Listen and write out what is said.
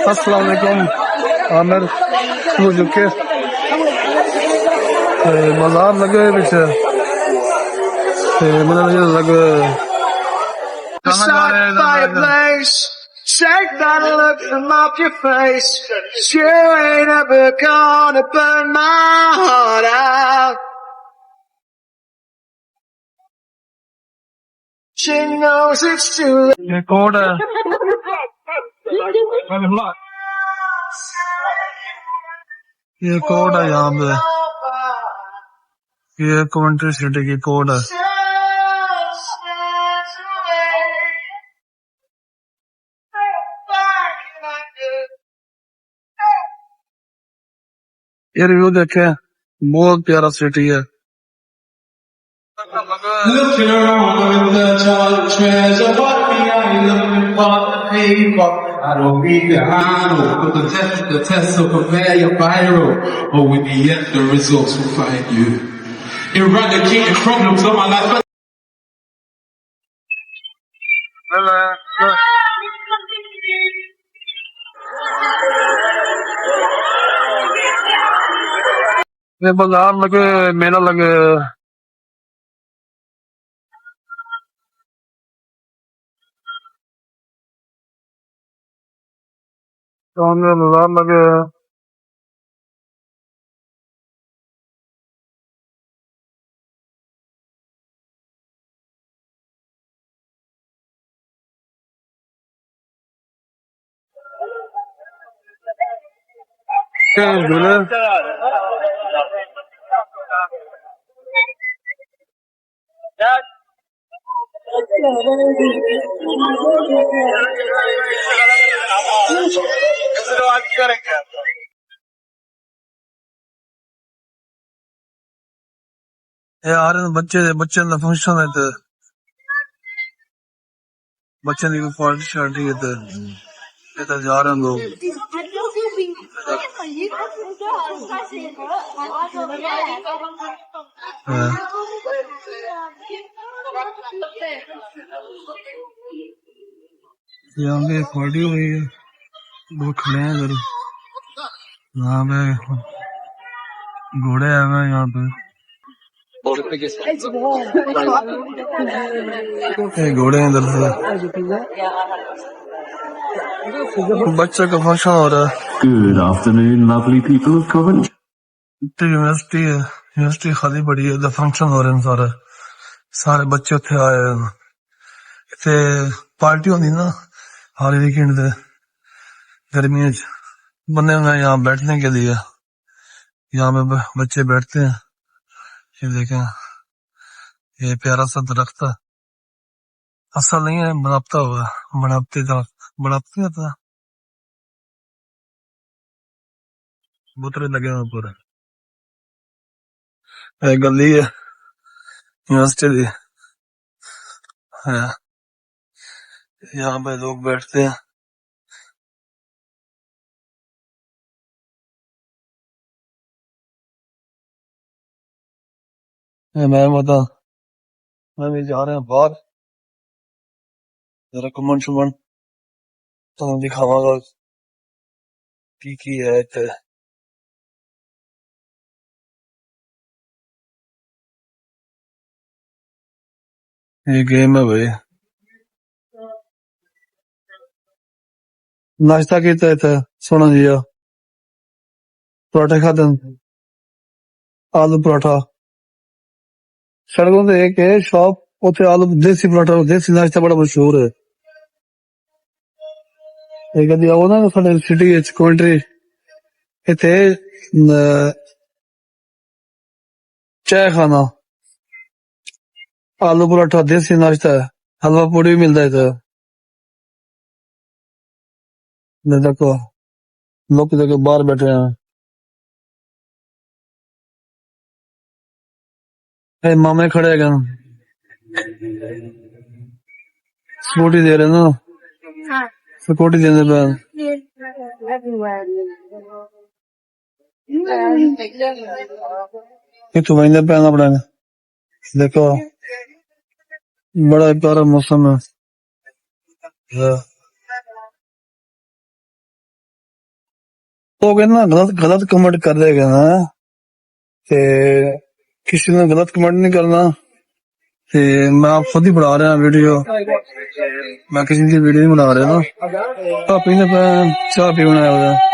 अस्सलाम वालेकुम आमिर हो चुके बाजार लगे बिच मतलब लगे fireplace. Shake that look from off your face. You ain't ever gonna burn my heart out. She knows it's too late. ये कौन है? ये कोड है यहाँ पे, ये कमेंट्री सिटी की कोड है। ये रिव्यू देखे, बहुत प्यारा सिटी है। Looking around in the dark treasure, what behind looking for the paper. I don't read the handle, but the test will prepare your viral. Or with the end, the results will find you. Eradicating problems of my life. ये बाजार लगे, मेला लगे। बाजार लगे। क्या बोले? यार बच्चे का फंक्शन है तो बच्चे की पार्टी शार्टी है तो ये तो जा रहे हैं लोग। यहाँ पे पार्टी हुई है, लोग खड़े हैं इधर। यहाँ पे घोड़े आए हुए हैं यहाँ पे। घोड़े इधर से बच्चे का फंक्शन हो रहा है। Good afternoon, lovely people of Coventry. University खाली पड़ी है, फंक्शन हो रहे हैं सारे बच्चे उत्थे आए हैं। इत्थे पार्टी होती ना हर वीकेंड से गर्मियों च बने हुए यहाँ बैठने के लिए। यहाँ पे बच्चे बैठते हैं। ये देखें, ये प्यारा सा दरख्त है, असल नहीं है, बनावता हुआ बनावटी था। कबूतरे लगे हुए पूरे। गली है यूनिवर्सिटी की है, यहाँ पे लोग बैठते हैं। मैं बता मैं भी जा रहे हैं बाहर, जरा घुमन शुमन तो दिखावांगा की है इत्थे। ये गेम है भाई। नाश्ता किया इत्थे सोना जी, पराठे खाते, आलू पराठा। सड़कों से एक है शॉप, उसे आलू देसी पराठा देसी नाश्ता बड़ा मशहूर है। कदी आओ ना साडे सिटी कमेंट्री, इत्थे चाय खाना, आलू पराठा देसी नाश्ता है, हलवा पूड़ी भी मिलता है इधर। देखो लोग देखो बाहर बैठे हैं। मामे खड़े हैं, स्कूटी दे रहे ना, स्कूटी देने पे तो वहीं पैना पड़ेगा। देखो बड़ा प्यारा मौसम है। ਉਹ ਕਹਿੰਦਾ ਗਲਤ ਕਮੈਂਟ ਕਰ ਰਿਹਾ ਕਹਿੰਦਾ ਤੇ ਕਿਸੇ ਨੇ ਗਲਤ ਕਮੈਂਟ ਨਹੀਂ ਕਰਨਾ ਤੇ ਮੈਂ ਆਪ ਖੁਦ ਹੀ ਬਣਾ ਰਿਹਾ ਵੀਡੀਓ ਮੈਂ ਕਿਸੇ ਦੀ ਵੀਡੀਓ ਨਹੀਂ ਬਣਾ ਰਿਹਾ ਨਾ ਭਾਪੀ ਨੇ ਚਾਹ ਪੀ ਬਣਾਇਆ ਹੋਇਆ